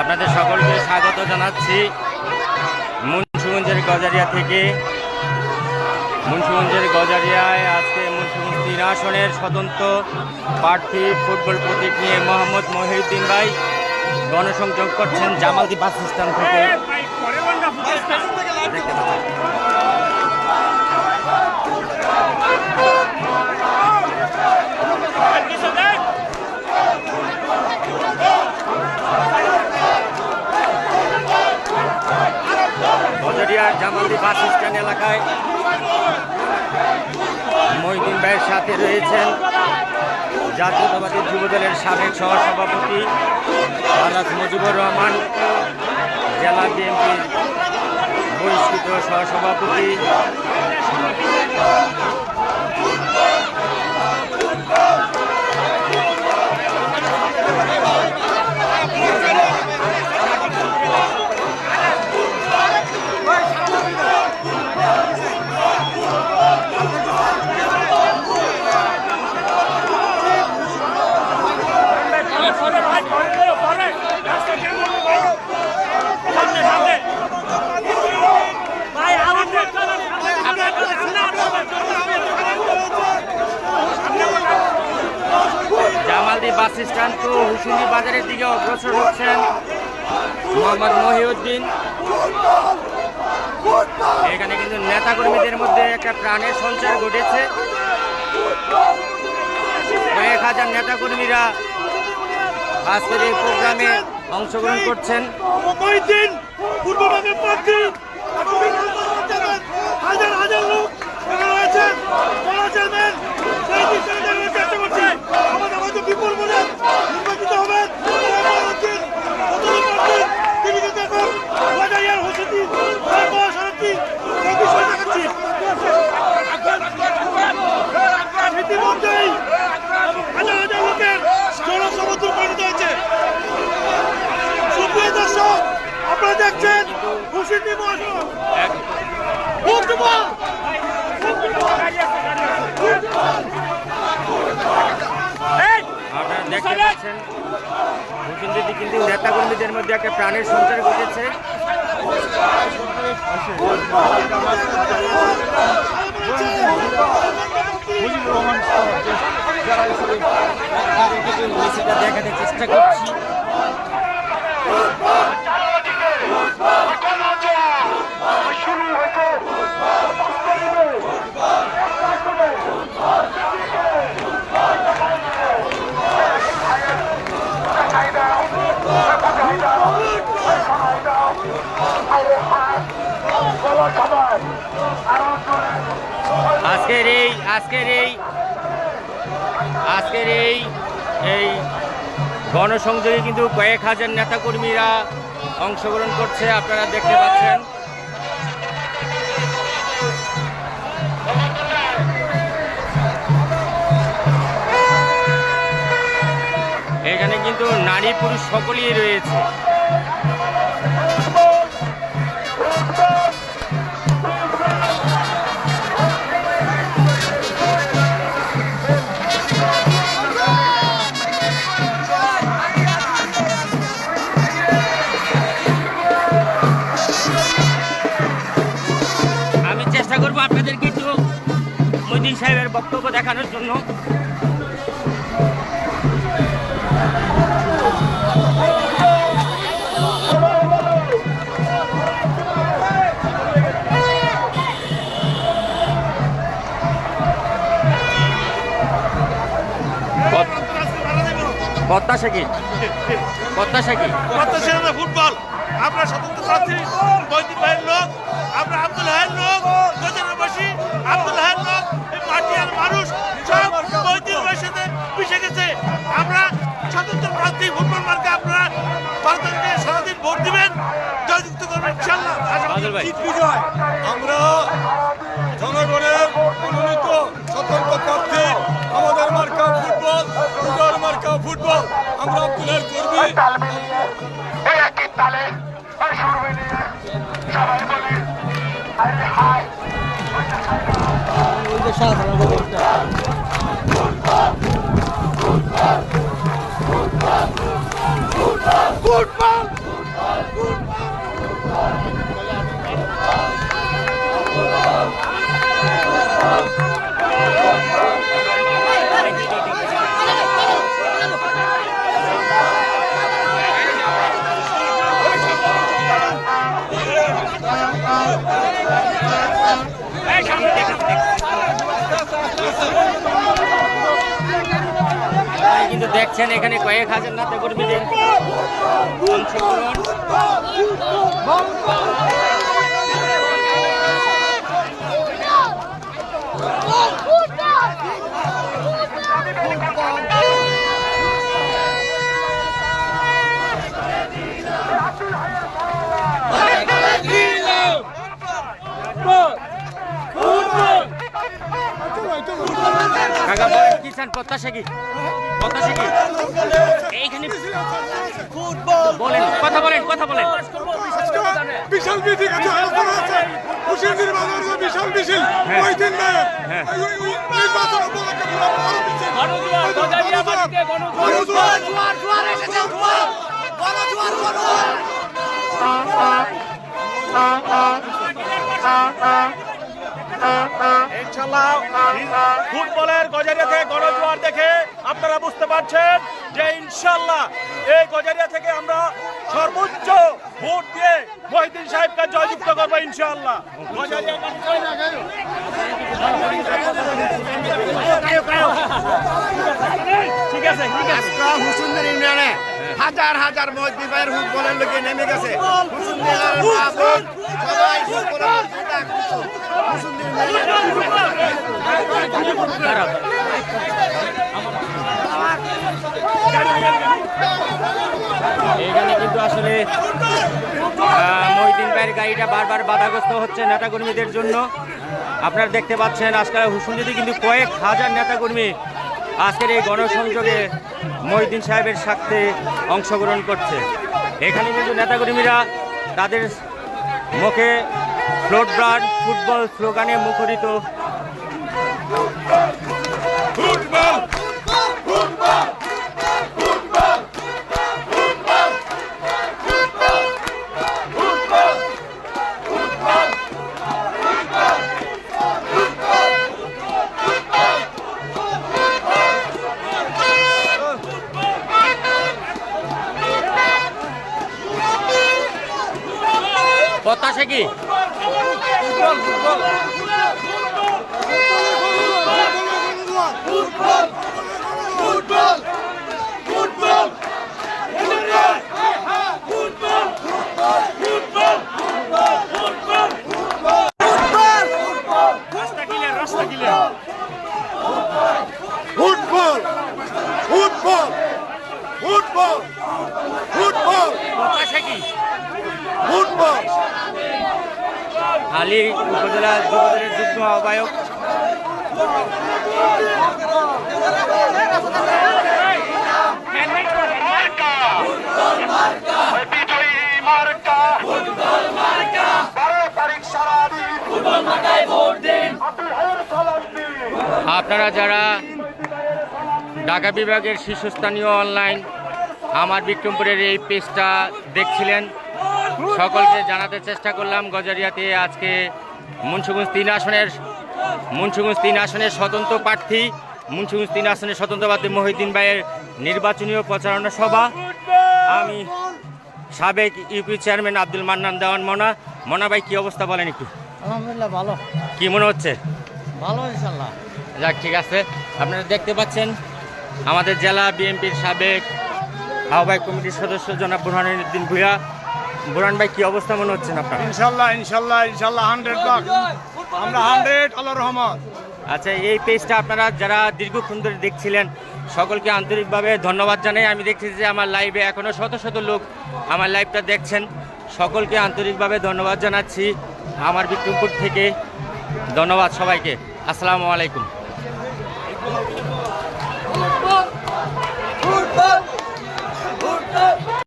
আপনাদের সকলকে স্বাগত জানাচ্ছি মুন্সিগঞ্জের গজারিয়া থেকে। মুন্সিগঞ্জের গজারিয়ায় আজকে মুন্সিগঞ্জ 3 আসনের স্বতন্ত্র প্রার্থী ফুটবল প্রতীক নিয়ে মোহাম্মদ মহিউদ্দিন ভাই গণসংযোগ করছেন জামালদি বাস স্ট্যান্ড থেকে। দেখতে পাচ্ছেন গজারিয়ার জামালদি বাস স্ট্যান্ড এলাকায় মহিউদ্দিন ভাইয়ের সাথে রয়েছেন জাতীয়তাবাদী যুবদলের সাবেক সহসভাপতি আলাস মুজিবুর রহমান, জেলা বিএনপির বহিষ্কৃত সহসভাপতি জামালদি বাস স্ট্যান্ড টু হুসুনি বাজারের দিকে অগ্রসর হচ্ছেন মোহাম্মদ মহিউদ্দিন। এখানে কিন্তু নেতাকর্মীদের মধ্যে একটা প্রাণের সঞ্চার ঘটেছে। কয়েক হাজার নেতাকর্মীরা আজকের এই প্রোগ্রামে অংশগ্রহণ করছেন। হাজার হাজার লোক রয়েছেন, বিপুল বলে নির্বাচিত হবেন। ইতিমধ্যেই হাজার হাজার লোকের জনসমর্থন পরিণত হয়েছে। সুপ্রিয় দর্শক, আপনারা দেখছেন হুসেন্দি মহাসড়ক। আপনারা দেখতে পাচ্ছেন হুসেন্দিতে কিন্তু নেতাকর্মীদের মধ্যে একটা প্রাণের সঞ্চার ঘটেছে। দেখাতে চেষ্টা করছি। আজকের এই গণসংযোগে কিন্তু কয়েক হাজার নেতাকর্মীরা অংশগ্রহণ করছে, আপনারা দেখতে পাচ্ছেন। এখানে কিন্তু নারী পুরুষ সকলেই রয়েছে। আমি চেষ্টা করবো আপনাদেরকে একটু মহিউদ্দিন সাহেবের বক্তব্য দেখানোর জন্য। প্রত্যাশা কি? ফুটবল আমরা স্বতন্ত্র প্রার্থী মহিউদ্দিন ভাইয়ের লোক, আমরা আব্দুল হাইয়ের লোক, গজারিয়াবাসী আব্দুল হাইয়ের লোক, এই মাটি আর মানুষ সব মহিউদ্দিন ভাইয়ের সাথে মিশে গেছে। আমরা স্বতন্ত্র প্রার্থী ফুটবল মার্কে আপনারা ভারতকে সারাদিন ভোট দিবেন, জয়যুক্ত করবেন ইনশাআল্লাহ। বিজয় আমরা জনগণের মনোনীত স্বতন্ত্র প্রার্থী, আমাদের মার্কা ফুটবল, পূজার মার্কা ফুটবল। আমরা আব্দুলের কর্মী। সবাই বলে ফুটবল কিন্তু দেখছেন এখানে কয়েক হাজার নেতা কর্মীদের অংশগ্রহণ। কাকা বলেন কি চান, প্রত্যাশা কি? প্রত্যাশা কি এইখানে বলেন, কথা বলেন, কথা বলেন। বিশাল মিছিল খুশির বাজার বিশাল মিছিল ওই দিন নির্বাচন উপলক্ষে ইনশাআল্লাহ ফুটবলের গজারিয়া থেকে গণজোয়ার দেখে আপনারা বুঝতে পারছেন যে ইনশাআল্লাহ এই গজারিয়া থেকে আমরা সর্বোচ্চ ভোট দিয়ে মহিউদ্দিন সাহেবকে জয়যুক্ত করবো ইনশাআল্লাহ। ঠিক আছে, ঠিক আছে। হুসুন্দের ইউনিয়নে হাজার হাজার মহিউদ্দিন ভাইয়ের ফুটবলের লোকে নেমে গেছে। এখানে কিন্তু আসলে মহিউদ্দিন ভাইয়ের গাড়িটা বারবার বাধাগ্রস্ত হচ্ছে নেতাকর্মীদের জন্য। আপনারা দেখতে পাচ্ছেন আজকে হুসুন্দিতে কিন্তু কয়েক হাজার নেতাকর্মী আজকের এই গণসংযোগে মহিউদ্দিন সাহেবের স্বার্থে অংশগ্রহণ করছে। এখানে কিন্তু নেতাকর্মীরা তাদের মুখে ফ্লোট ব্রান্ড ফুটবল স্লোগানে মুখরিত। প্রত্যাশা কি? ফুটবল ফুটবল ফুটবল ফুটবল প্রত্যাশা কি? ফুটবল হালি উপজেলা যুবদলের যুগ্ম আহ্বায়ক আপনারা যারা ঢাকা বিভাগের শীর্ষস্থানীয় অনলাইন আমার বিক্রমপুরের এই পেজটা দেখছিলেন, সকলকে জানাতে চেষ্টা করলাম গজারিয়াতে আজকে মুন্সিগঞ্জ 3 আসনের স্বতন্ত্র প্রার্থী মুন্সিগঞ্জ 3 আসনের স্বতন্ত্র প্রার্থী মহিউদ্দিন ভাইয়ের নির্বাচনীয় প্রচারণা সভা। আমি সাবেক ইউপি চেয়ারম্যান আব্দুল মান্নান দেওয়ান মনা ভাই, কি অবস্থা বলেন একটু? আলহামদুলিল্লাহ ভালো, কি মনে হচ্ছে? ভালো ইনশাল্লাহ। যাক, ঠিক আছে। আপনারা দেখতে পাচ্ছেন আমাদের জেলা বিএনপির সাবেক আহ্বায়ক কমিটির সদস্য জনাব বুরহানুদ্দিন ভূঁইয়া। বুরহান ভাই, কি অবস্থা মনে হচ্ছে আপনার? ইনশাল্লাহ ইনশাল্লাহ ইনশাল্লাহ 100 আমরা 100 আল্লাহর রহমত। আচ্ছা, এই পেজটা আপনারা যারা দীর্ঘক্ষণ ধরে দেখছিলেন সকলকে আন্তরিকভাবে ধন্যবাদ জানাই। আমি দেখছি যে আমার লাইভে এখনও শত শত লোক আমার লাইভটা দেখছেন, সকলকে আন্তরিকভাবে ধন্যবাদ জানাচ্ছি আমার বিক্রমপুর থেকে। ধন্যবাদ সবাইকে। আসসালামু আলাইকুম।